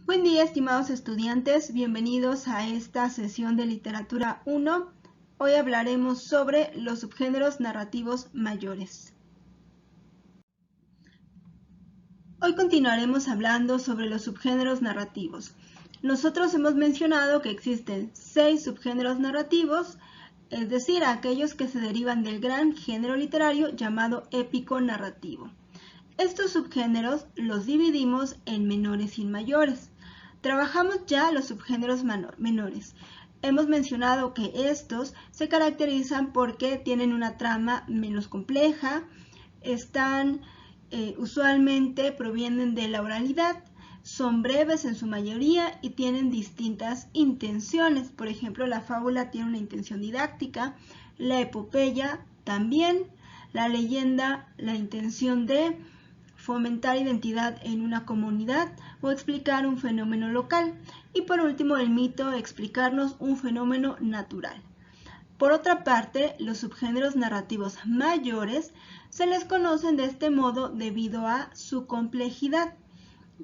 Buen día, estimados estudiantes, bienvenidos a esta sesión de Literatura 1. Hoy hablaremos sobre los subgéneros narrativos mayores. Hoy continuaremos hablando sobre los subgéneros narrativos. Nosotros hemos mencionado que existen 6 subgéneros narrativos, es decir, aquellos que se derivan del gran género literario llamado épico narrativo. Estos subgéneros los dividimos en menores y en mayores. Trabajamos ya los subgéneros menores. Hemos mencionado que estos se caracterizan porque tienen una trama menos compleja, usualmente provienen de la oralidad, son breves en su mayoría y tienen distintas intenciones. Por ejemplo, la fábula tiene una intención didáctica, la epopeya también, la leyenda, la intención de fomentar identidad en una comunidad o explicar un fenómeno local. Y por último, el mito, explicarnos un fenómeno natural. Por otra parte, los subgéneros narrativos mayores se les conocen de este modo debido a su complejidad.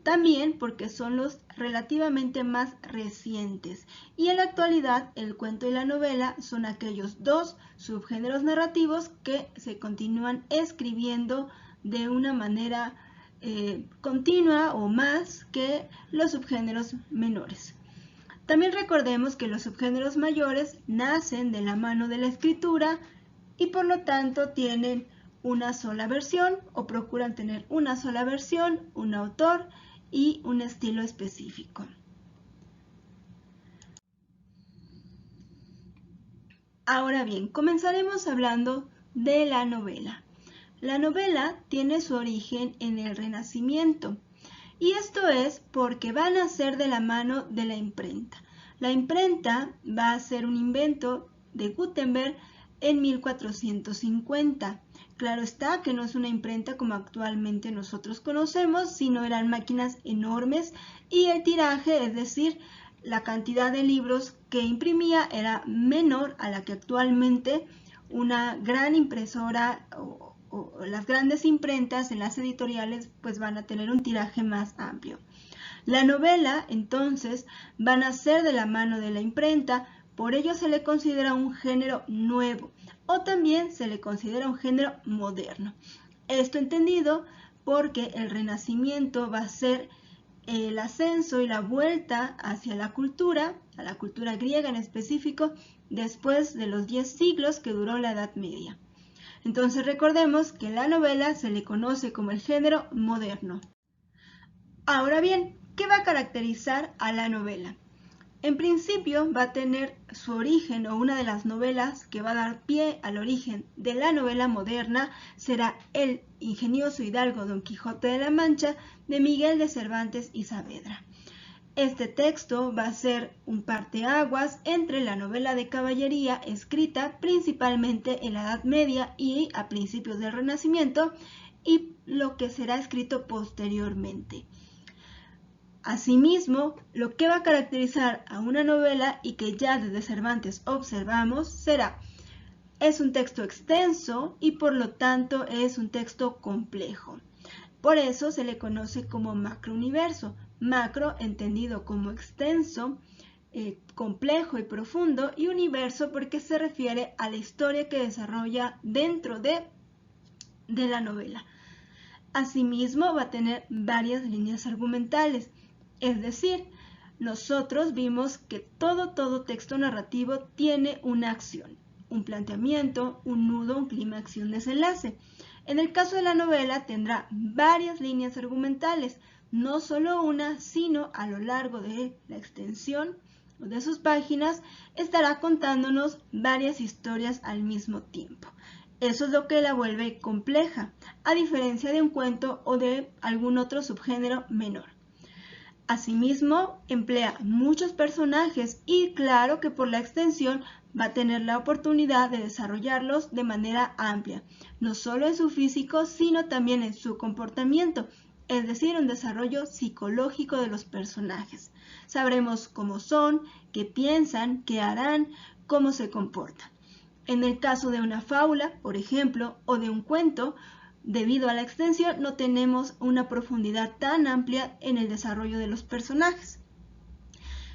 También porque son los relativamente más recientes y en la actualidad el cuento y la novela son aquellos dos subgéneros narrativos que se continúan escribiendo de una manera continua o más que los subgéneros menores. También recordemos que los subgéneros mayores nacen de la mano de la escritura y por lo tanto tienen una sola versión o procuran tener una sola versión, un autor y un estilo específico. Ahora bien, comenzaremos hablando de la novela. La novela tiene su origen en el Renacimiento y esto es porque va a nacer de la mano de la imprenta. La imprenta va a ser un invento de Gutenberg en 1450. Claro está que no es una imprenta como actualmente nosotros conocemos, sino eran máquinas enormes y el tiraje, es decir, la cantidad de libros que imprimía era menor a la que actualmente una gran impresora o las grandes imprentas en las editoriales pues van a tener un tiraje más amplio. La novela entonces va a nacer de la mano de la imprenta, por ello se le considera un género nuevo o también se le considera un género moderno. Esto entendido porque el Renacimiento va a ser el ascenso y la vuelta hacia la cultura, a la cultura griega en específico, después de los 10 siglos que duró la Edad Media. Entonces recordemos que la novela se le conoce como el género moderno. Ahora bien, ¿qué va a caracterizar a la novela? En principio va a tener su origen o una de las novelas que va a dar pie al origen de la novela moderna será El ingenioso hidalgo Don Quijote de la Mancha de Miguel de Cervantes y Saavedra. Este texto va a ser un parteaguas entre la novela de caballería escrita principalmente en la Edad Media y a principios del Renacimiento y lo que será escrito posteriormente. Asimismo, lo que va a caracterizar a una novela y que ya desde Cervantes observamos es un texto extenso y por lo tanto es un texto complejo. Por eso se le conoce como macrouniverso. Macro entendido como extenso, complejo y profundo, y universo porque se refiere a la historia que desarrolla dentro de la novela. Asimismo va a tener varias líneas argumentales, es decir, nosotros vimos que todo texto narrativo tiene una acción, un planteamiento, un nudo, un clímax y un desenlace. En el caso de la novela tendrá varias líneas argumentales, no solo una, sino a lo largo de la extensión de sus páginas estará contándonos varias historias al mismo tiempo. Eso es lo que la vuelve compleja, a diferencia de un cuento o de algún otro subgénero menor. Asimismo, emplea muchos personajes y claro que por la extensión va a tener la oportunidad de desarrollarlos de manera amplia, no solo en su físico, sino también en su comportamiento, es decir, un desarrollo psicológico de los personajes. Sabremos cómo son, qué piensan, qué harán, cómo se comportan. En el caso de una fábula, por ejemplo, o de un cuento, debido a la extensión, no tenemos una profundidad tan amplia en el desarrollo de los personajes.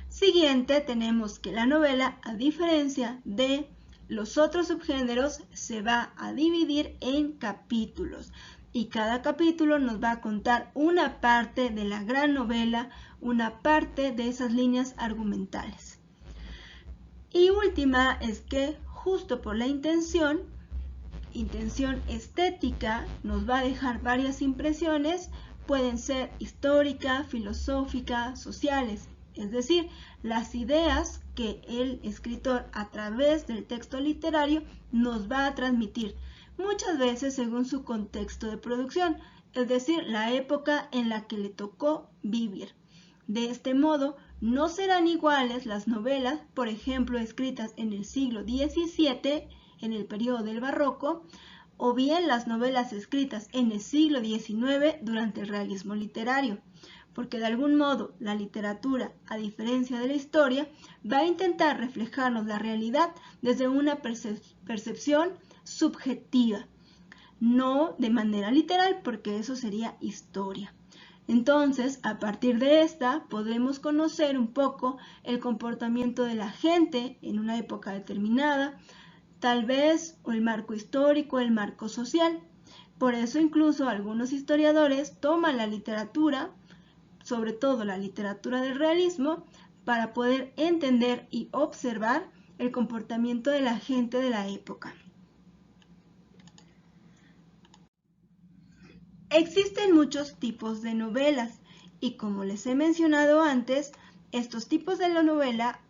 Siguiente, tenemos que la novela, a diferencia de los otros subgéneros, se va a dividir en capítulos. Y cada capítulo nos va a contar una parte de la gran novela, una parte de esas líneas argumentales. Y última es que justo por la intención estética, nos va a dejar varias impresiones, pueden ser histórica, filosófica, sociales, es decir, las ideas que el escritor a través del texto literario nos va a transmitir, muchas veces según su contexto de producción, es decir, la época en la que le tocó vivir. De este modo, no serán iguales las novelas, por ejemplo, escritas en el siglo XVII, en el periodo del Barroco, o bien las novelas escritas en el siglo XIX durante el realismo literario, porque de algún modo la literatura, a diferencia de la historia, va a intentar reflejarnos la realidad desde una percepción subjetiva, no de manera literal, porque eso sería historia. Entonces, a partir de esta, podemos conocer un poco el comportamiento de la gente en una época determinada, tal vez el marco histórico, el marco social. Por eso incluso algunos historiadores toman la literatura, sobre todo la literatura del realismo, para poder entender y observar el comportamiento de la gente de la época. Existen muchos tipos de novelas y como les he mencionado antes, estos tipos de la novela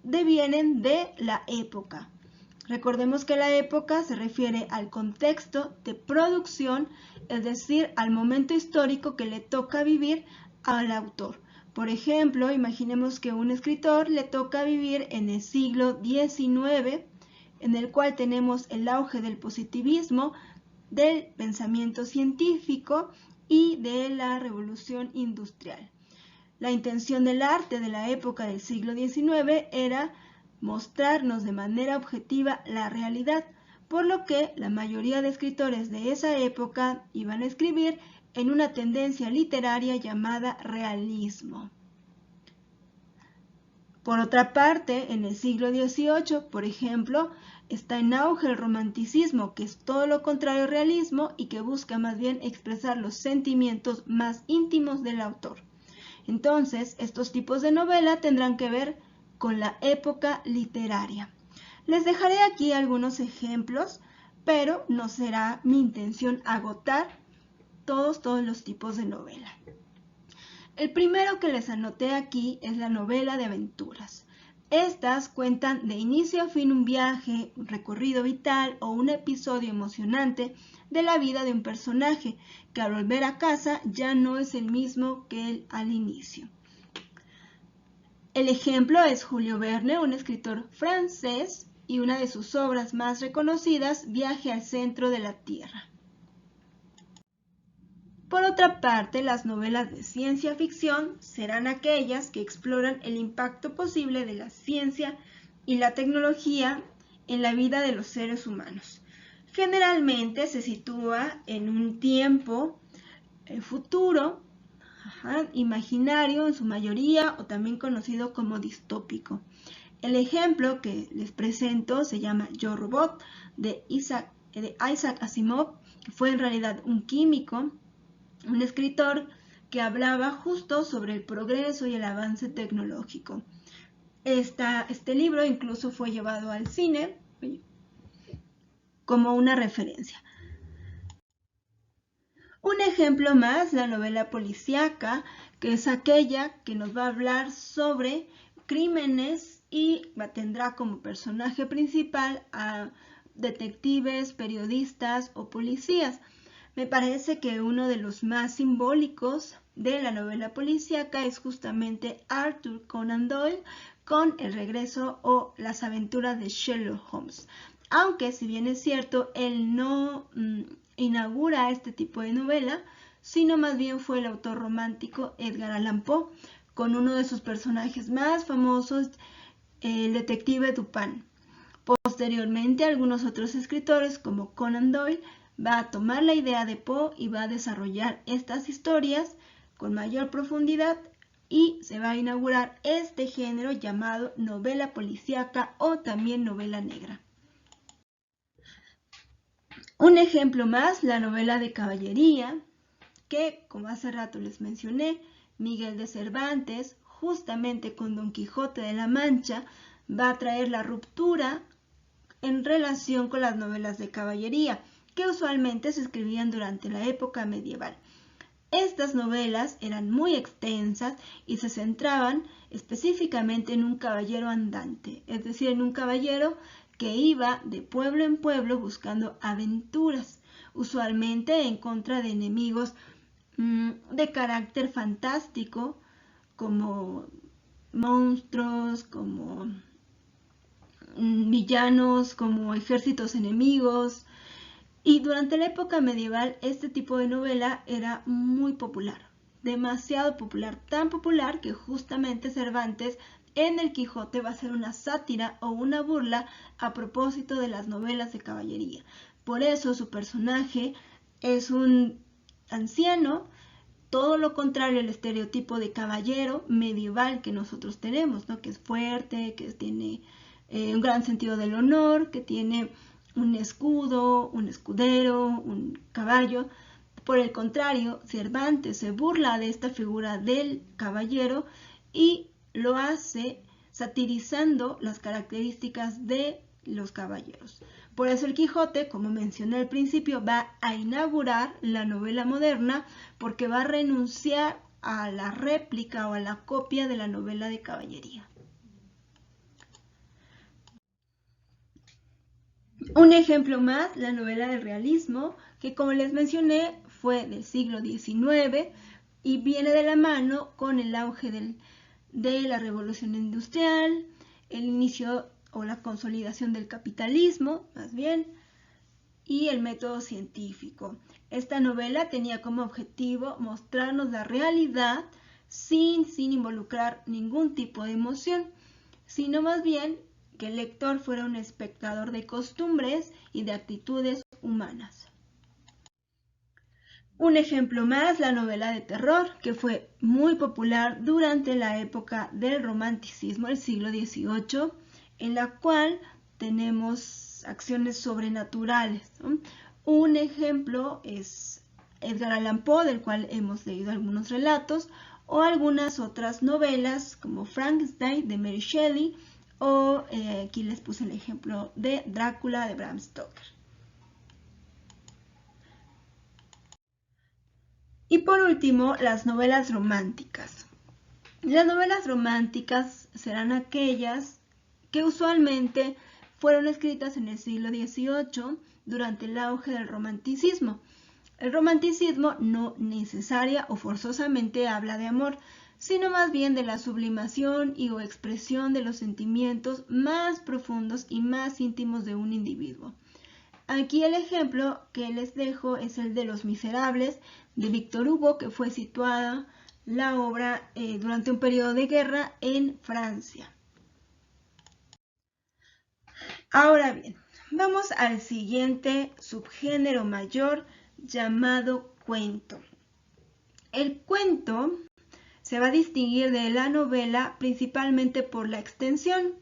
devienen de la época. Recordemos que la época se refiere al contexto de producción, es decir, al momento histórico que le toca vivir al autor. Por ejemplo, imaginemos que a un escritor le toca vivir en el siglo XIX, en el cual tenemos el auge del positivismo, del pensamiento científico y de la revolución industrial. La intención del arte de la época del siglo XIX era mostrarnos de manera objetiva la realidad, por lo que la mayoría de escritores de esa época iban a escribir en una tendencia literaria llamada realismo. Por otra parte, en el siglo XVIII, por ejemplo, está en auge el romanticismo, que es todo lo contrario al realismo y que busca más bien expresar los sentimientos más íntimos del autor. Entonces, estos tipos de novela tendrán que ver con la época literaria. Les dejaré aquí algunos ejemplos, pero no será mi intención agotar todos los tipos de novela. El primero que les anoté aquí es la novela de aventuras. Estas cuentan de inicio a fin un viaje, un recorrido vital o un episodio emocionante de la vida de un personaje que al volver a casa ya no es el mismo que al inicio. El ejemplo es Julio Verne, un escritor francés, y una de sus obras más reconocidas, Viaje al centro de la Tierra. Por otra parte, las novelas de ciencia ficción serán aquellas que exploran el impacto posible de la ciencia y la tecnología en la vida de los seres humanos. Generalmente se sitúa en un tiempo futuro, imaginario en su mayoría o también conocido como distópico. El ejemplo que les presento se llama Yo Robot de Isaac Asimov, que fue en realidad un químico, un escritor que hablaba justo sobre el progreso y el avance tecnológico. Este libro incluso fue llevado al cine como una referencia. Un ejemplo más, la novela policíaca, que es aquella que nos va a hablar sobre crímenes y tendrá como personaje principal a detectives, periodistas o policías. Me parece que uno de los más simbólicos de la novela policíaca es justamente Arthur Conan Doyle con El regreso o Las aventuras de Sherlock Holmes. Aunque, si bien es cierto, él no inaugura este tipo de novela, sino más bien fue el autor romántico Edgar Allan Poe, con uno de sus personajes más famosos, el detective Dupin. Posteriormente, algunos otros escritores, como Conan Doyle, va a tomar la idea de Poe y va a desarrollar estas historias con mayor profundidad y se va a inaugurar este género llamado novela policíaca o también novela negra. Un ejemplo más, la novela de caballería, que como hace rato les mencioné, Miguel de Cervantes, justamente con Don Quijote de la Mancha, va a traer la ruptura en relación con las novelas de caballería, que usualmente se escribían durante la época medieval. Estas novelas eran muy extensas y se centraban específicamente en un caballero andante, es decir, en un caballero que iba de pueblo en pueblo buscando aventuras, usualmente en contra de enemigos de carácter fantástico, como monstruos, como villanos, como ejércitos enemigos. Y durante la época medieval este tipo de novela era muy popular, demasiado popular, tan popular que justamente Cervantes en El Quijote va a hacer una sátira o una burla a propósito de las novelas de caballería. Por eso su personaje es un anciano, todo lo contrario al estereotipo de caballero medieval que nosotros tenemos, ¿no? Que es fuerte, que tiene un gran sentido del honor, que tiene un escudo, un escudero, un caballo. Por el contrario, Cervantes se burla de esta figura del caballero y lo hace satirizando las características de los caballeros. Por eso el Quijote, como mencioné al principio, va a inaugurar la novela moderna porque va a renunciar a la réplica o a la copia de la novela de caballería. Un ejemplo más, la novela del realismo, que como les mencioné fue del siglo XIX y viene de la mano con el auge de la revolución industrial, el inicio o la consolidación del capitalismo, más bien, y el método científico. Esta novela tenía como objetivo mostrarnos la realidad sin involucrar ningún tipo de emoción, sino más bien que el lector fuera un espectador de costumbres y de actitudes humanas. Un ejemplo más, la novela de terror, que fue muy popular durante la época del romanticismo, el siglo XVIII, en la cual tenemos acciones sobrenaturales, ¿no? Un ejemplo es Edgar Allan Poe, del cual hemos leído algunos relatos, o algunas otras novelas como Frankenstein de Mary Shelley, o aquí les puse el ejemplo de Drácula de Bram Stoker. Y por último, las novelas románticas. Las novelas románticas serán aquellas que usualmente fueron escritas en el siglo XVIII durante el auge del romanticismo. El romanticismo no necesaria o forzosamente habla de amor, sino más bien de la sublimación y o expresión de los sentimientos más profundos y más íntimos de un individuo. Aquí el ejemplo que les dejo es el de Los Miserables de Víctor Hugo, que fue situada la obra durante un periodo de guerra en Francia. Ahora bien, vamos al siguiente subgénero mayor llamado cuento. El cuento se va a distinguir de la novela principalmente por la extensión.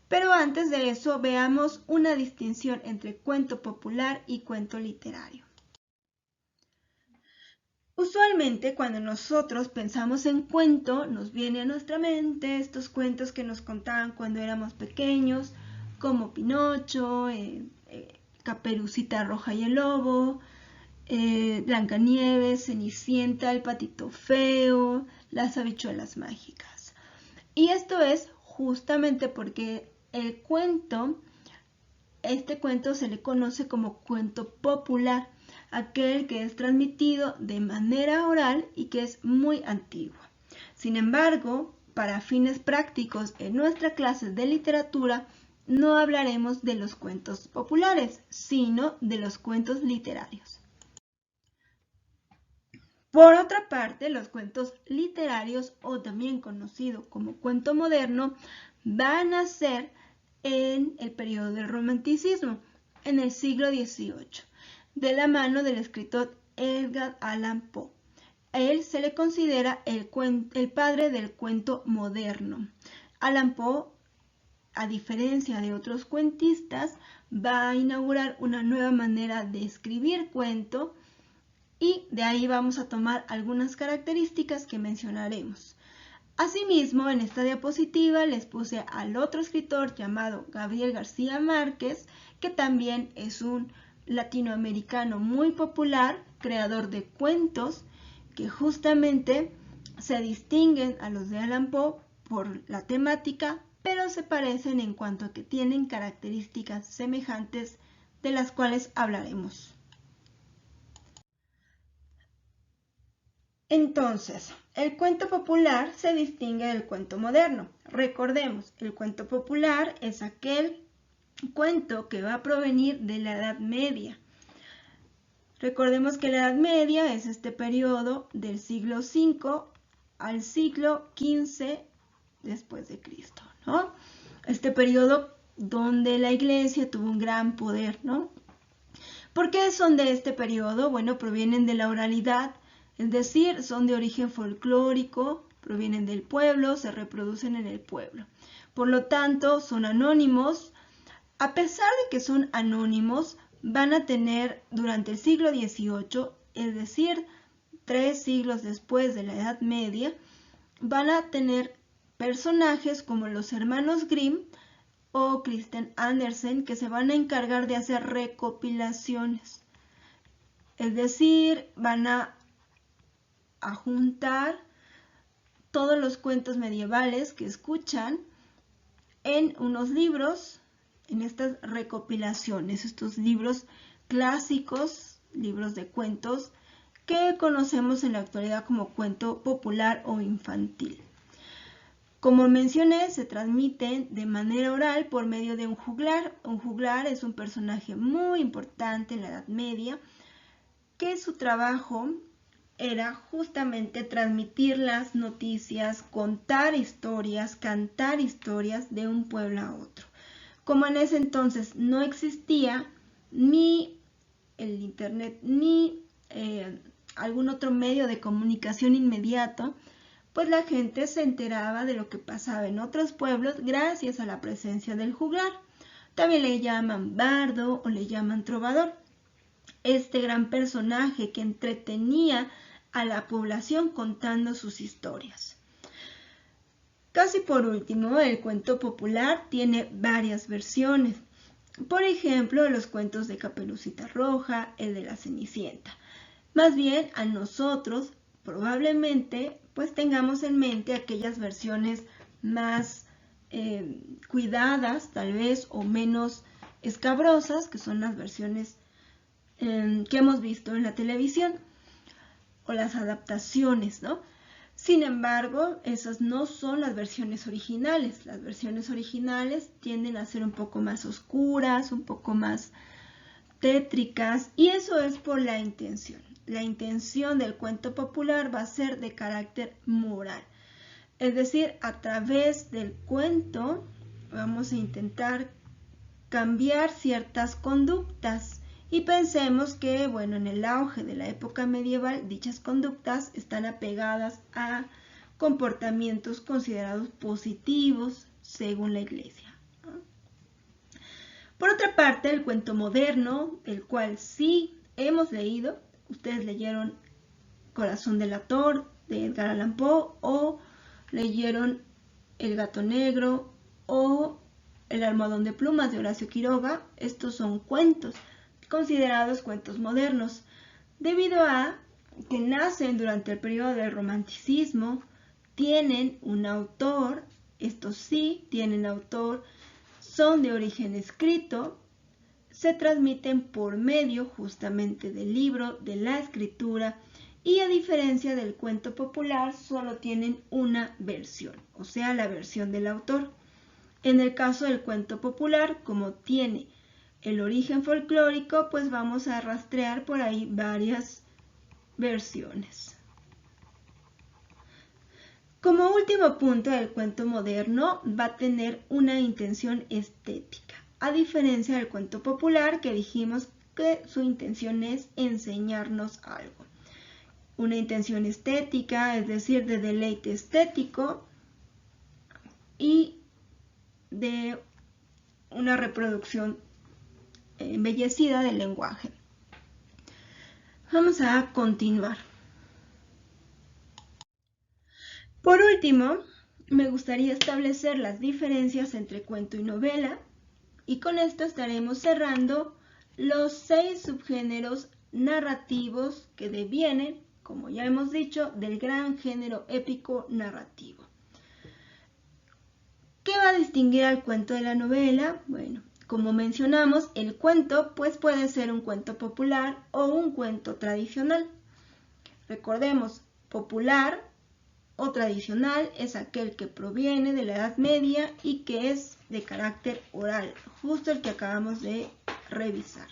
Pero antes de eso veamos una distinción entre cuento popular y cuento literario. Usualmente cuando nosotros pensamos en cuento, nos viene a nuestra mente estos cuentos que nos contaban cuando éramos pequeños, como Pinocho, Caperucita Roja y el Lobo, Blancanieves, Cenicienta, El Patito Feo, Las Habichuelas Mágicas. Y esto es justamente porque este cuento se le conoce como cuento popular, aquel que es transmitido de manera oral y que es muy antiguo. Sin embargo, para fines prácticos en nuestra clase de literatura, no hablaremos de los cuentos populares, sino de los cuentos literarios. Por otra parte, los cuentos literarios, o también conocido como cuento moderno, van a ser en el periodo del romanticismo, en el siglo XVIII. de la mano del escritor Edgar Allan Poe. A él se le considera el padre del cuento moderno. Allan Poe, a diferencia de otros cuentistas, va a inaugurar una nueva manera de escribir cuento y de ahí vamos a tomar algunas características que mencionaremos. Asimismo, en esta diapositiva les puse al otro escritor llamado Gabriel García Márquez, que también es un latinoamericano muy popular, creador de cuentos, que justamente se distinguen a los de Allan Poe por la temática, pero se parecen en cuanto a que tienen características semejantes de las cuales hablaremos. Entonces, el cuento popular se distingue del cuento moderno. Recordemos, el cuento popular es aquel cuento que va a provenir de la Edad Media. Recordemos que la Edad Media es este periodo del siglo V al siglo XV después de Cristo, ¿no? Este periodo donde la Iglesia tuvo un gran poder, ¿no? ¿Por qué son de este periodo? Bueno, provienen de la oralidad, es decir, son de origen folclórico, provienen del pueblo, se reproducen en el pueblo. Por lo tanto, son anónimos. A pesar de que son anónimos, van a tener durante el siglo XVIII, es decir, 3 siglos después de la Edad Media, van a tener personajes como los hermanos Grimm o Christian Andersen, que se van a encargar de hacer recopilaciones. Es decir, van a juntar todos los cuentos medievales que escuchan en unos libros, en estas recopilaciones, estos libros clásicos, libros de cuentos que conocemos en la actualidad como cuento popular o infantil. Como mencioné, se transmiten de manera oral por medio de un juglar. Un juglar es un personaje muy importante en la Edad Media, que su trabajo era justamente transmitir las noticias, contar historias, cantar historias de un pueblo a otro. Como en ese entonces no existía ni el internet ni algún otro medio de comunicación inmediato, pues la gente se enteraba de lo que pasaba en otros pueblos gracias a la presencia del juglar. También le llaman bardo o le llaman trovador. Este gran personaje que entretenía a la población contando sus historias. Casi por último, el cuento popular tiene varias versiones. Por ejemplo, los cuentos de Caperucita Roja, el de la Cenicienta. Más bien, a nosotros probablemente pues tengamos en mente aquellas versiones más cuidadas, tal vez, o menos escabrosas, que son las versiones que hemos visto en la televisión, o las adaptaciones, ¿no? Sin embargo, esas no son las versiones originales. Las versiones originales tienden a ser un poco más oscuras, un poco más tétricas, y eso es por la intención. La intención del cuento popular va a ser de carácter moral. Es decir, a través del cuento vamos a intentar cambiar ciertas conductas. Y pensemos que, bueno, en el auge de la época medieval, dichas conductas están apegadas a comportamientos considerados positivos según la Iglesia. Por otra parte, el cuento moderno, el cual sí hemos leído, ustedes leyeron Corazón delator de Edgar Allan Poe, o leyeron El gato negro, o El almohadón de plumas de Horacio Quiroga. Estos son cuentos considerados cuentos modernos, debido a que nacen durante el periodo del romanticismo, tienen un autor, estos sí tienen autor, son de origen escrito, se transmiten por medio justamente del libro, de la escritura, y a diferencia del cuento popular, solo tienen una versión, o sea, la versión del autor. En el caso del cuento popular, como tiene el origen folclórico, pues vamos a rastrear por ahí varias versiones. Como último punto, el cuento moderno va a tener una intención estética, a diferencia del cuento popular que dijimos porque su intención es enseñarnos algo. Una intención estética, es decir, de deleite estético y de una reproducción embellecida del lenguaje. Vamos a continuar. Por último, me gustaría establecer las diferencias entre cuento y novela, y con esto estaremos cerrando los 6 subgéneros narrativos que devienen, como ya hemos dicho, del gran género épico narrativo. ¿Qué va a distinguir al cuento de la novela? Bueno, como mencionamos, el cuento pues puede ser un cuento popular o un cuento tradicional. Recordemos, popular o tradicional es aquel que proviene de la Edad Media y que es de carácter oral, justo el que acabamos de revisar.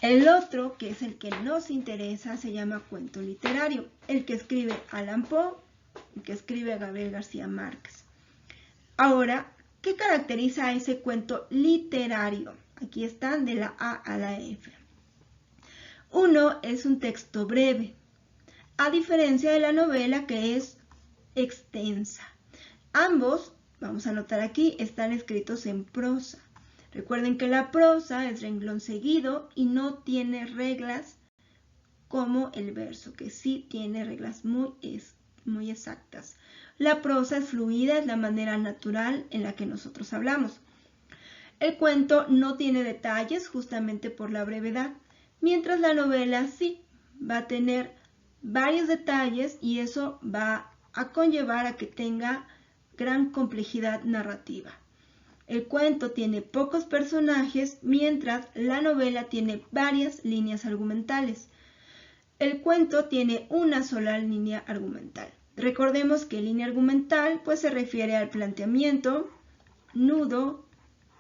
El otro, que es el que nos interesa, se llama cuento literario, el que escribe Allan Poe, el que escribe Gabriel García Márquez. Ahora, ¿qué caracteriza a ese cuento literario? Aquí están de la A a la F. Uno, es un texto breve, a diferencia de la novela, que es extensa. Ambos, vamos a notar aquí, están escritos en prosa. Recuerden que la prosa es renglón seguido y no tiene reglas como el verso, que sí tiene reglas muy exactas. La prosa es fluida, es la manera natural en la que nosotros hablamos. El cuento no tiene detalles justamente por la brevedad, mientras la novela sí va a tener varios detalles y eso va a conllevar a que tenga gran complejidad narrativa. El cuento tiene pocos personajes, mientras la novela tiene varias líneas argumentales. El cuento tiene una sola línea argumental. Recordemos que línea argumental pues se refiere al planteamiento, nudo,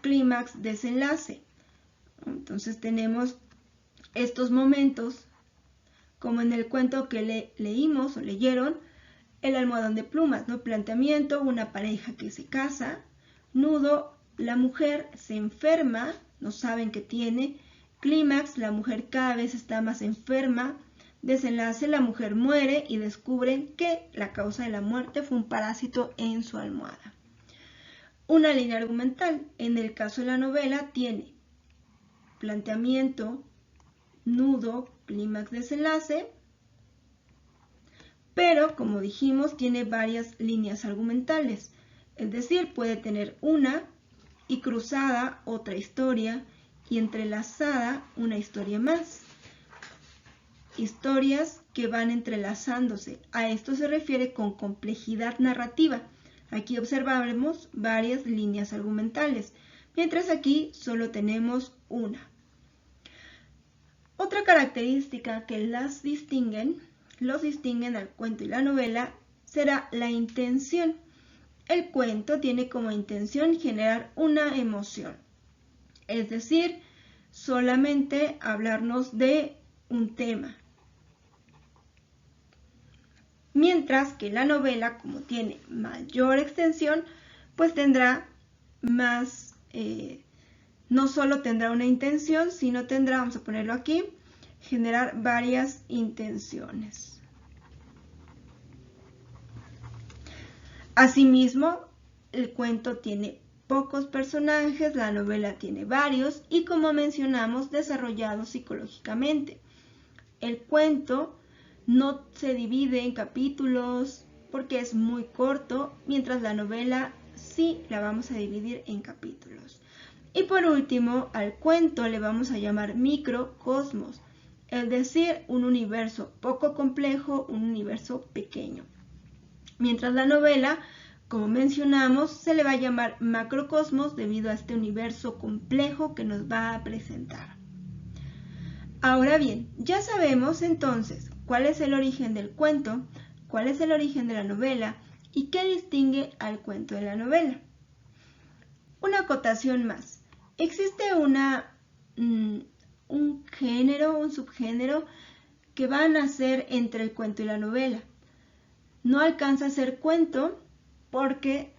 clímax, desenlace. Entonces tenemos estos momentos, como en el cuento que leímos o leyeron, El almohadón de plumas, ¿no? Planteamiento, una pareja que se casa, nudo, la mujer se enferma, no saben qué tiene, clímax, la mujer cada vez está más enferma, desenlace, la mujer muere y descubren que la causa de la muerte fue un parásito en su almohada. Una línea argumental, en el caso de la novela, tiene planteamiento, nudo, clímax, desenlace, pero como dijimos tiene varias líneas argumentales, es decir, puede tener una y cruzada otra historia y entrelazada una historia más. Historias que van entrelazándose, a esto se refiere con complejidad narrativa. Aquí observamos varias líneas argumentales, mientras aquí solo tenemos una. Otra característica que los distinguen al cuento y la novela será la intención. El cuento tiene como intención generar una emoción, es decir, solamente hablarnos de un tema. Mientras que la novela, como tiene mayor extensión, pues tendrá más, no solo tendrá una intención, sino tendrá, vamos a ponerlo aquí, generar varias intenciones. Asimismo, el cuento tiene pocos personajes, la novela tiene varios y, como mencionamos, desarrollados psicológicamente. El cuento no se divide en capítulos porque es muy corto, mientras la novela sí la vamos a dividir en capítulos. Y por último, al cuento le vamos a llamar microcosmos, es decir, un universo poco complejo, un universo pequeño. Mientras la novela, como mencionamos, se le va a llamar macrocosmos debido a este universo complejo que nos va a presentar. Ahora bien, ya sabemos entonces cuál es el origen del cuento, cuál es el origen de la novela y qué distingue al cuento de la novela. Una acotación más. Existe un género, un subgénero que va a nacer entre el cuento y la novela. No alcanza a ser cuento porque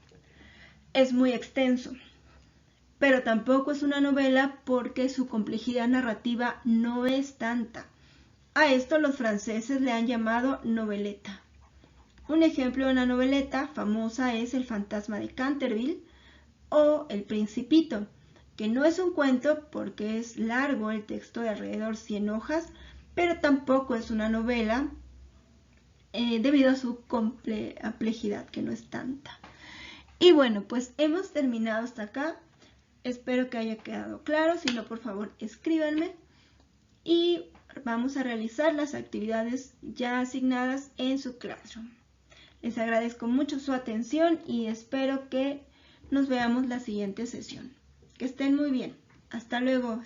es muy extenso. pero tampoco es una novela porque su complejidad narrativa no es tanta. A esto los franceses le han llamado noveleta. Un ejemplo de una noveleta famosa es El fantasma de Canterville o El Principito, que no es un cuento porque es largo el texto de alrededor 100 hojas, pero tampoco es una novela debido a su complejidad, que no es tanta. Y bueno, pues hemos terminado hasta acá. Espero que haya quedado claro. Si no, por favor, escríbanme. Y vamos a realizar las actividades ya asignadas en su Classroom. Les agradezco mucho su atención y espero que nos veamos la siguiente sesión. Que estén muy bien. Hasta luego.